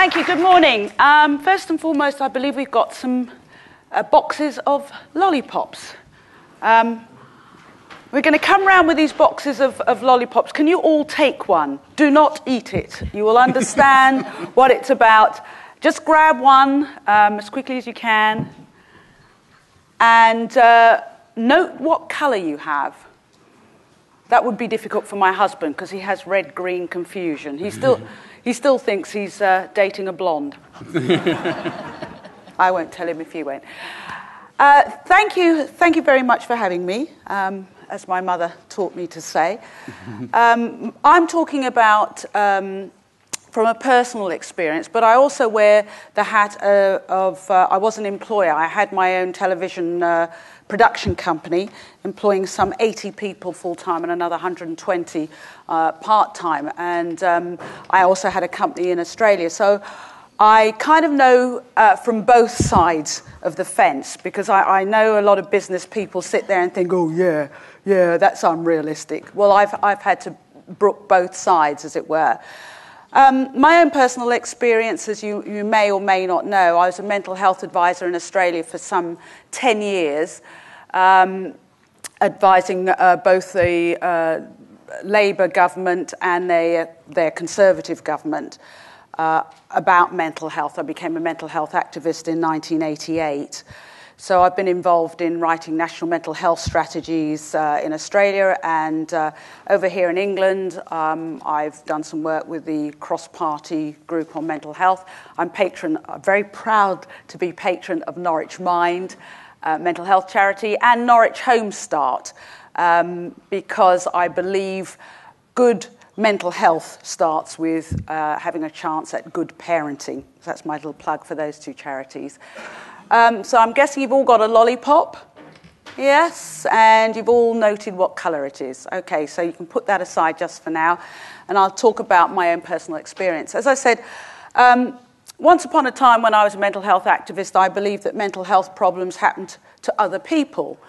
Thank you. Good morning. First and foremost, I believe we've got some boxes of lollipops. We're going to come round with these boxes of lollipops. Can you all take one? Do not eat it. You will understand what it's about. Just grab one as quickly as you can. And note what colour you have. That would be difficult for my husband because he has red-green confusion. He still thinks he's dating a blonde. I won't tell him if you won't. Thank you very much for having me, as my mother taught me to say. I'm talking about from a personal experience, but I also wear the hat of I was an employer. I had my own television production company, employing some 80 people full-time and another 120 part-time. And I also had a company in Australia. So I kind of know from both sides of the fence, because I know a lot of business people sit there and think, oh, yeah, that's unrealistic. Well, I've had to brook both sides, as it were. My own personal experience, as you may or may not know, I was a mental health advisor in Australia for some 10 years, advising both the Labour government and their Conservative government about mental health. I became a mental health activist in 1988. So I've been involved in writing national mental health strategies in Australia, and over here in England, I've done some work with the cross-party group on mental health. I'm very proud to be patron of Norwich Mind, mental health charity, and Norwich Home Start, because I believe good mental health starts with having a chance at good parenting. So that's my little plug for those two charities. So I'm guessing you've all got a lollipop, yes, and you've all noted what colour it is. Okay, so you can put that aside just for now, and I'll talk about my own personal experience. As I said, once upon a time when I was a mental health activist, I believed that mental health problems happened to other people.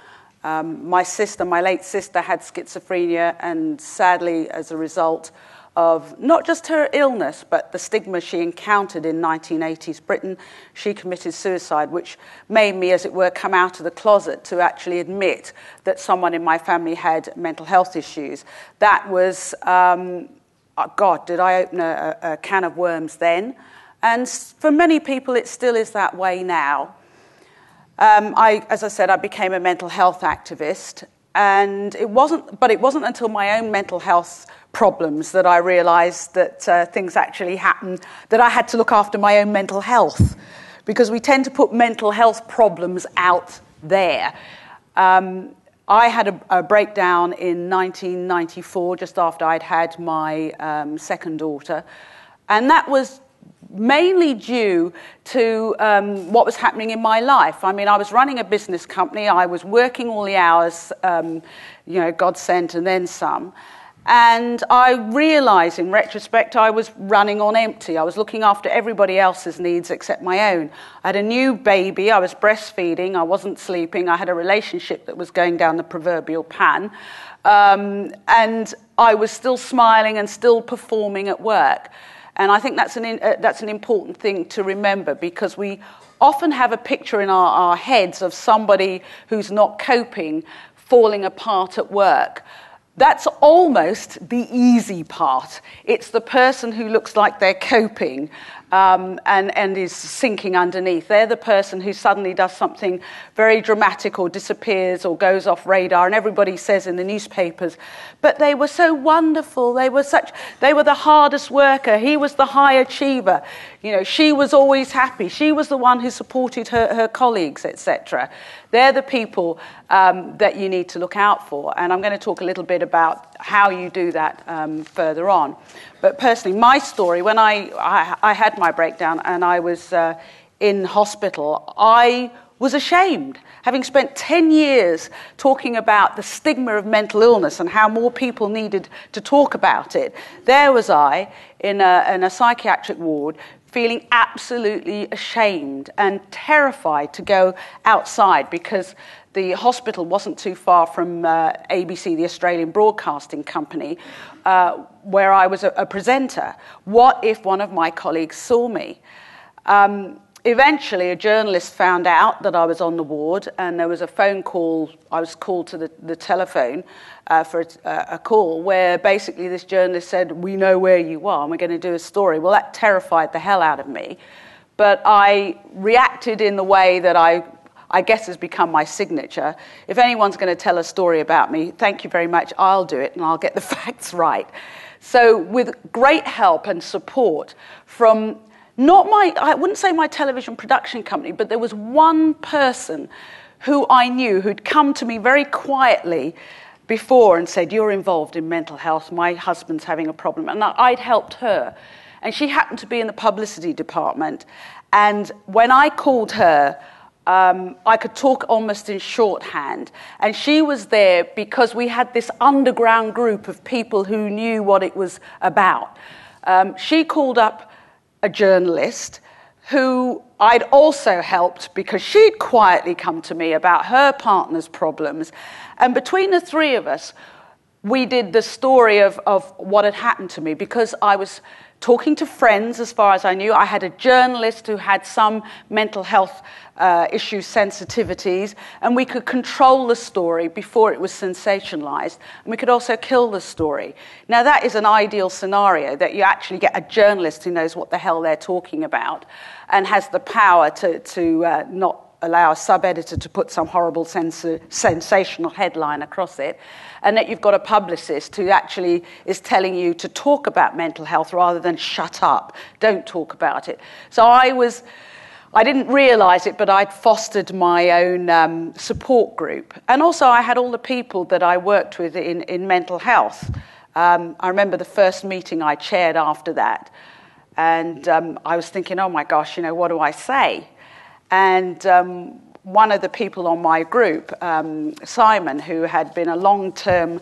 My late sister, had schizophrenia, and sadly, as a result of not just her illness, but the stigma she encountered in 1980s Britain, she committed suicide, which made me, as it were, come out of the closet to actually admit that someone in my family had mental health issues. That was, God, did I open a can of worms then? And for many people, it still is that way now. As I said, I became a mental health activist, and it wasn't until my own mental health problems that I realised that things actually happened, that I had to look after my own mental health, because we tend to put mental health problems out there. I had a breakdown in 1994, just after I'd had my second daughter, and that was mainly due to what was happening in my life. I mean, I was running a business company, I was working all the hours, God sent and then some. And I realised, in retrospect, I was running on empty. I was looking after everybody else's needs except my own. I had a new baby, I was breastfeeding, I wasn't sleeping, I had a relationship that was going down the proverbial pan, and I was still smiling and still performing at work. And I think that's an important thing to remember, because we often have a picture in our heads of somebody who's not coping, falling apart at work. That's almost the easy part. It's the person who looks like they're coping and is sinking underneath. They're the person who suddenly does something very dramatic or disappears or goes off radar, and everybody says in the newspapers, but they were so wonderful, they were the hardest worker, he was the high achiever, she was always happy, she was the one who supported her colleagues, etc. They're the people that you need to look out for, and I'm going to talk a little bit about how you do that further on. But personally, my story, when I had my breakdown and I was in hospital, I was ashamed. Having spent 10 years talking about the stigma of mental illness and how more people needed to talk about it, there was I in a psychiatric ward, feeling absolutely ashamed and terrified to go outside, because the hospital wasn't too far from ABC, the Australian Broadcasting Company, where I was a presenter. What if one of my colleagues saw me? Eventually, a journalist found out that I was on the ward, and there was a phone call. I was called to the telephone for a call where basically this journalist said, "We know where you are, and we're going to do a story." Well, that terrified the hell out of me. But I reacted in the way that I guess has become my signature. If anyone's going to tell a story about me, thank you very much, I'll do it, and I'll get the facts right. So with great help and support from I wouldn't say my television production company, but there was one person who I knew who'd come to me very quietly before and said, "You're involved in mental health, my husband's having a problem," and I'd helped her. And she happened to be in the publicity department, and when I called her, I could talk almost in shorthand, and she was there because we had this underground group of people who knew what it was about. She called up a journalist who I'd also helped because she'd quietly come to me about her partner's problems. And between the three of us, we did the story of what had happened to me because I was talking to friends as far as I knew. I had a journalist who had some mental health issue sensitivities, and we could control the story before it was sensationalized, and we could also kill the story. Now that is an ideal scenario, that you actually get a journalist who knows what the hell they're talking about and has the power to not allow a sub-editor to put some horrible sensational headline across it, and that you've got a publicist who actually is telling you to talk about mental health rather than shut up, don't talk about it. So I didn't realise it, but I'd fostered my own support group. And also I had all the people that I worked with in mental health. I remember the first meeting I chaired after that, and I was thinking, oh my gosh, what do I say? And one of the people on my group, Simon, who had been a long-term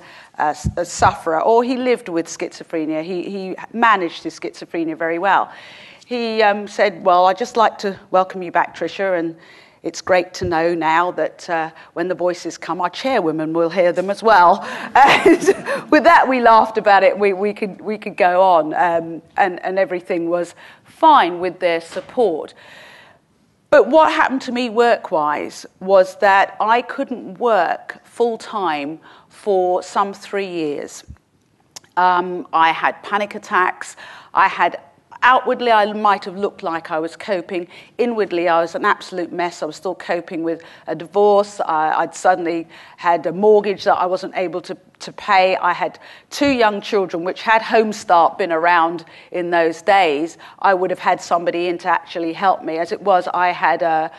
sufferer, or he lived with schizophrenia, he managed his schizophrenia very well. He said, well, I'd just like to welcome you back, Trisha, and it's great to know now that when the voices come, our chairwomen will hear them as well. And with that, we laughed about it. We could go on, and everything was fine with their support. But what happened to me work-wise was that I couldn't work full-time for some 3 years. I had panic attacks. Outwardly, I might have looked like I was coping. Inwardly, I was an absolute mess. I was still coping with a divorce. I'd suddenly had a mortgage that I wasn't able to pay. I had 2 young children, which had Home Start been around in those days, I would have had somebody in to actually help me. As it was, I had a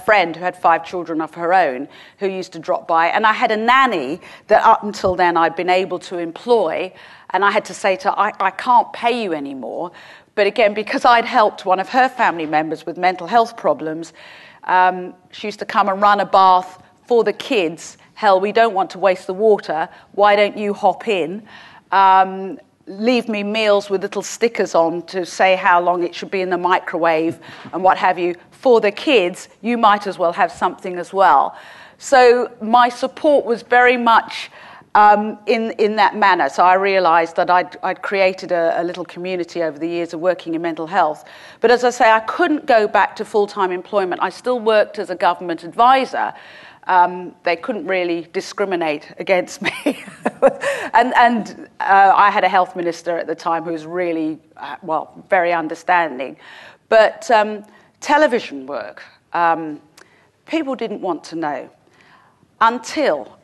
friend who had 5 children of her own who used to drop by. And I had a nanny that up until then I'd been able to employ. And I had to say to her, I can't pay you anymore. But again, because I'd helped one of her family members with mental health problems, she used to come and run a bath for the kids. Hell, we don't want to waste the water. Why don't you hop in? Leave me meals with little stickers on to say how long it should be in the microwave and what have you. For the kids, you might as well have something as well. So my support was very much in that manner. So I realised that I'd created a little community over the years of working in mental health. But as I say, I couldn't go back to full-time employment. I still worked as a government advisor. They couldn't really discriminate against me. and I had a health minister at the time who was really, very understanding. But television work, people didn't want to know until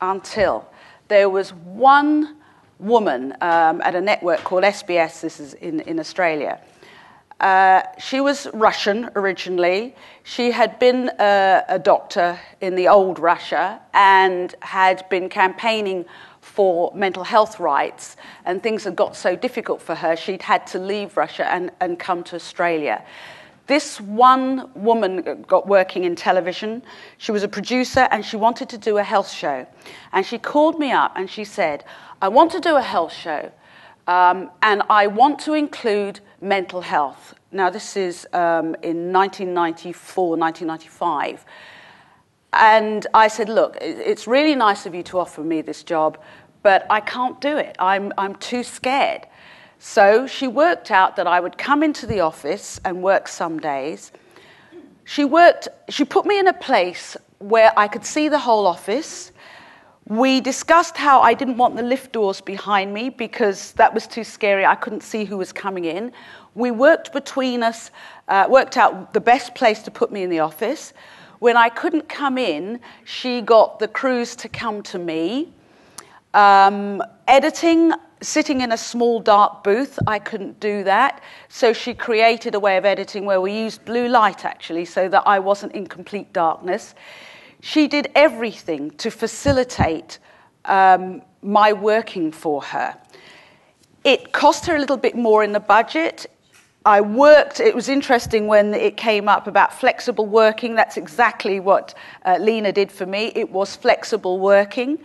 there was one woman at a network called SBS, this is in Australia. She was Russian originally. She had been a doctor in the old Russia and had been campaigning for mental health rights, and things had got so difficult for her, she'd had to leave Russia and come to Australia. This one woman got working in television. She was a producer and she wanted to do a health show. And she called me up and she said, I want to do a health show and I want to include mental health. Now this is in 1994, 1995. And I said, look, it's really nice of you to offer me this job, but I can't do it. I'm too scared. So she worked out that I would come into the office and work some days. She put me in a place where I could see the whole office. We discussed how I didn't want the lift doors behind me because that was too scary. I couldn't see who was coming in. We worked between us, worked out the best place to put me in the office. When I couldn't come in, she got the crews to come to me. Editing, sitting in a small dark booth, I couldn't do that. So she created a way of editing where we used blue light, actually, so that I wasn't in complete darkness. She did everything to facilitate my working for her. It cost her a little bit more in the budget. It was interesting when it came up about flexible working. That's exactly what Lena did for me. It was flexible working.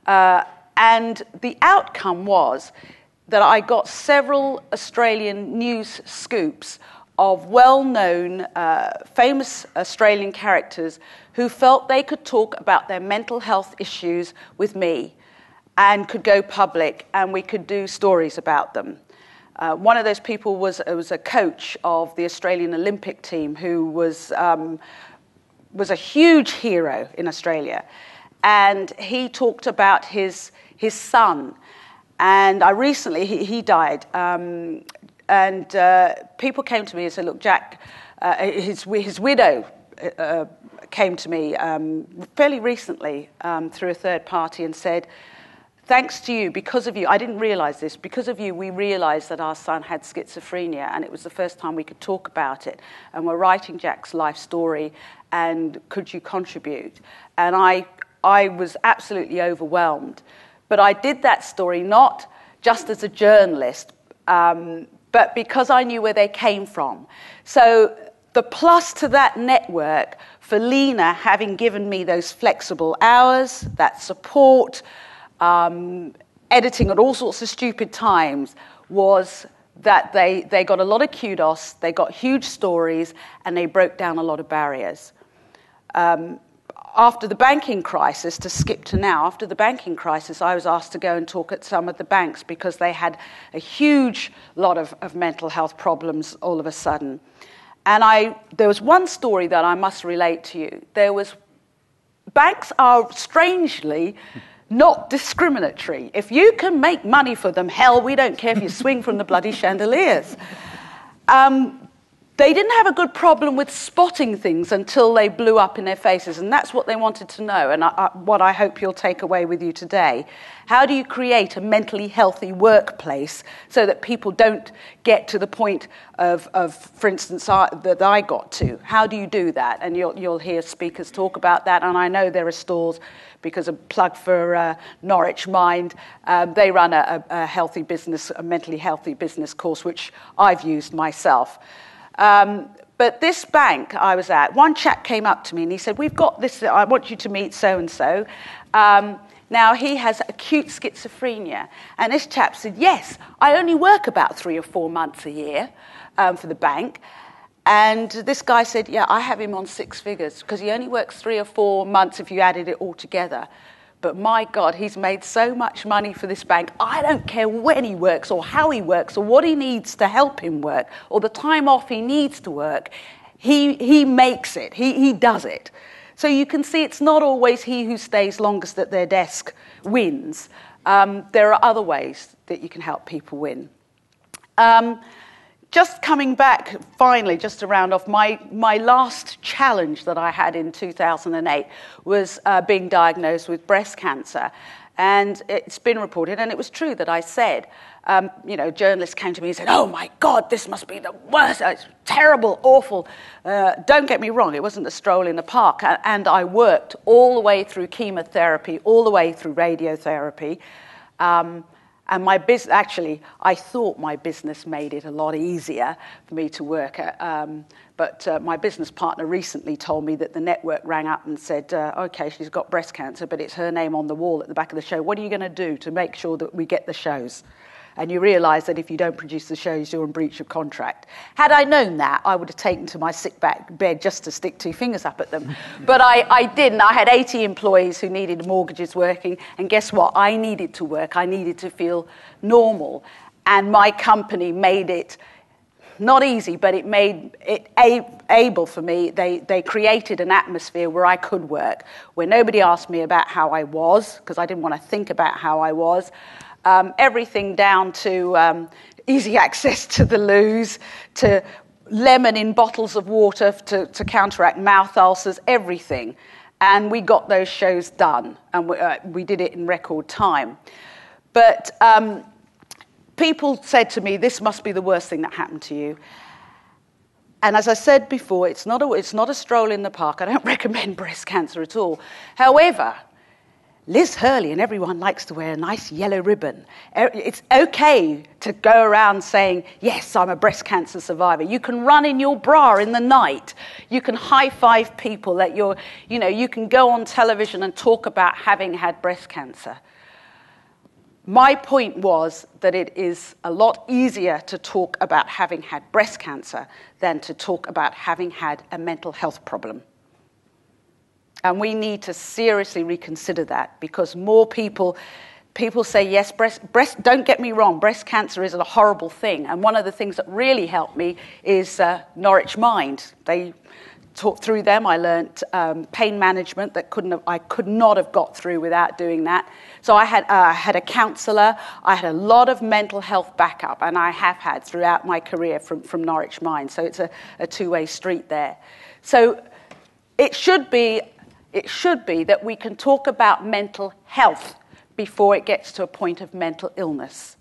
And the outcome was that I got several Australian news scoops of well-known, famous Australian characters who felt they could talk about their mental health issues with me and could go public, and we could do stories about them. One of those people was a coach of the Australian Olympic team who was a huge hero in Australia. And he talked about his son. And he died. And people came to me and said, look, Jack, his widow came to me fairly recently through a third party and said, thanks to you, because of you, I didn't realize this, because of you, we realized that our son had schizophrenia, and it was the first time we could talk about it. And we're writing Jack's life story, and could you contribute? And I was absolutely overwhelmed. But I did that story not just as a journalist, but because I knew where they came from. So the plus to that network for Lena having given me those flexible hours, that support, editing at all sorts of stupid times, was that they got a lot of kudos, they got huge stories, and they broke down a lot of barriers. After the banking crisis, to skip to now, after the banking crisis, I was asked to go and talk at some of the banks because they had a huge lot of mental health problems all of a sudden. And there was one story that I must relate to you. Banks are strangely not discriminatory. If you can make money for them, hell, we don't care if you swing from the bloody chandeliers. They didn't have a good problem with spotting things until they blew up in their faces, and that's what they wanted to know, and what I hope you'll take away with you today. How do you create a mentally healthy workplace so that people don't get to the point of for instance, that I got to? How do you do that? And you'll hear speakers talk about that, and I know there are stalls, because a plug for Norwich Mind, they run a healthy business, a mentally healthy business course, which I've used myself. But this bank I was at, one chap came up to me and he said, we've got this, I want you to meet so-and-so. Now, he has acute schizophrenia. And this chap said, yes, I only work about 3 or 4 months a year for the bank. And this guy said, yeah, I have him on 6 figures because he only works 3 or 4 months if you added it all together. But my God, he's made so much money for this bank. I don't care when he works or how he works or what he needs to help him work or the time off he needs to work. He makes it. He does it. So you can see it's not always he who stays longest at their desk wins. There are other ways that you can help people win. Just coming back, finally, just to round off, my last challenge that I had in 2008 was being diagnosed with breast cancer. And it's been reported, and it was true that I said, journalists came to me and said, oh my God, this must be the worst, it's terrible, awful. Don't get me wrong, it wasn't a stroll in the park. And I worked all the way through chemotherapy, all the way through radiotherapy. And my business, actually, I thought my business made it a lot easier for me to work at. But my business partner recently told me that the network rang up and said, okay, she's got breast cancer, but it's her name on the wall at the back of the show. What are you going to do to make sure that we get the shows? And you realise that if you don't produce the shows, you're in breach of contract. Had I known that, I would have taken to my sick bed just to stick two fingers up at them. But I didn't. I had 80 employees who needed mortgages working. And guess what? I needed to work. I needed to feel normal. And my company made it not easy, but it made it able for me. They created an atmosphere where I could work, where nobody asked me about how I was, because I didn't want to think about how I was. Everything down to easy access to the loos, to lemon in bottles of water to counteract mouth ulcers, everything. And we got those shows done, and we did it in record time. But people said to me, this must be the worst thing that happened to you. And as I said before, it's not a stroll in the park. I don't recommend breast cancer at all. However, Liz Hurley and everyone likes to wear a nice yellow ribbon. It's okay to go around saying, yes, I'm a breast cancer survivor. You can run in your bra in the night. You can high-five people that you can go on television and talk about having had breast cancer. My point was that it is a lot easier to talk about having had breast cancer than to talk about having had a mental health problem. And we need to seriously reconsider that, because more people say, yes, breast, don't get me wrong, breast cancer is a horrible thing. And one of the things that really helped me is Norwich Mind. They talked through them. I learnt pain management that I could not have got through without doing that. So I had a counsellor. I had a lot of mental health backup, and I have had throughout my career from Norwich Mind. So it's a two-way street there. So it should be that we can talk about mental health before it gets to a point of mental illness.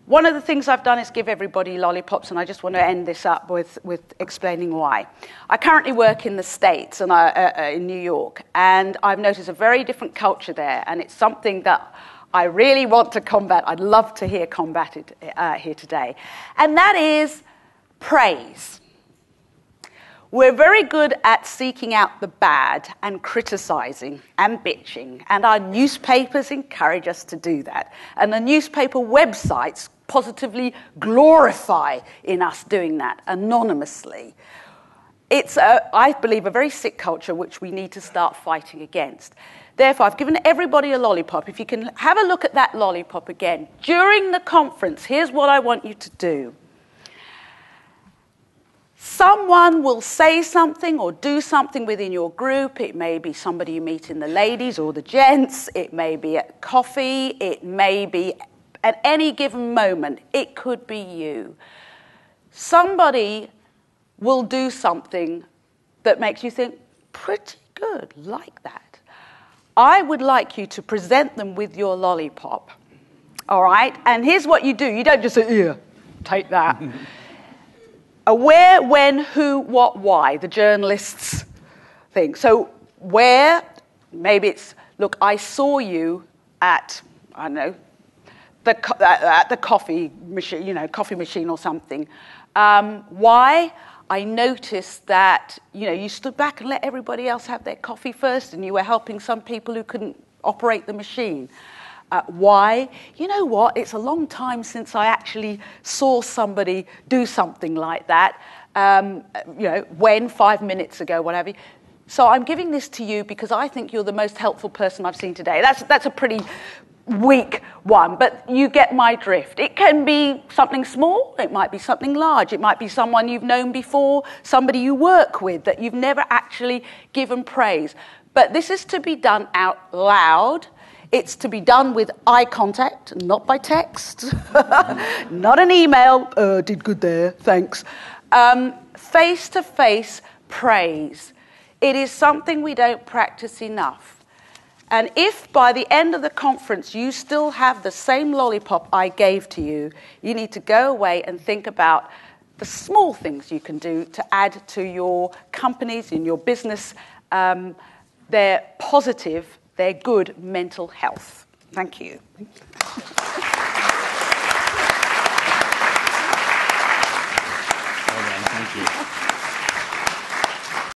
One of the things I've done is give everybody lollipops, and I just want to end this up with explaining why. I currently work in the States, and in New York, and I've noticed a very different culture there, and it's something that I really want to combat. I'd love to hear combated here today. And that is praise. We're very good at seeking out the bad and criticising and bitching, and our newspapers encourage us to do that. And the newspaper websites positively glorify in us doing that anonymously. It's, I believe, a very sick culture which we need to start fighting against. Therefore, I've given everybody a lollipop. If you can have a look at that lollipop again. During the conference, here's what I want you to do. Someone will say something or do something within your group. It may be somebody you meet in the ladies or the gents. It may be at coffee. It may be at any given moment. It could be you. Somebody will do something that makes you think, pretty good, like that. I would like you to present them with your lollipop. All right? And here's what you do. You don't just say, here, take that. Where, when, who, what, why, the journalists thing. So where, maybe it's, look, I saw you at, I don't know, at the coffee machine, coffee machine or something. Why? I noticed that, you stood back and let everybody else have their coffee first, and you were helping some people who couldn't operate the machine. Why? You know what? It's a long time since I actually saw somebody do something like that. When, 5 minutes ago, whatever. So I'm giving this to you because I think you're the most helpful person I've seen today. That's a pretty weak one, but you get my drift. It can be something small. It might be something large. It might be someone you've known before, somebody you work with that you've never actually given praise. But this is to be done out loud. It's to be done with eye contact, not by text, not an email, did good there, thanks. Face-to-face praise. It is something we don't practice enough. And if by the end of the conference you still have the same lollipop I gave to you, you need to go away and think about the small things you can do to add to your companies, in your business, their positive, their good mental health. Thank you. Well done, thank you.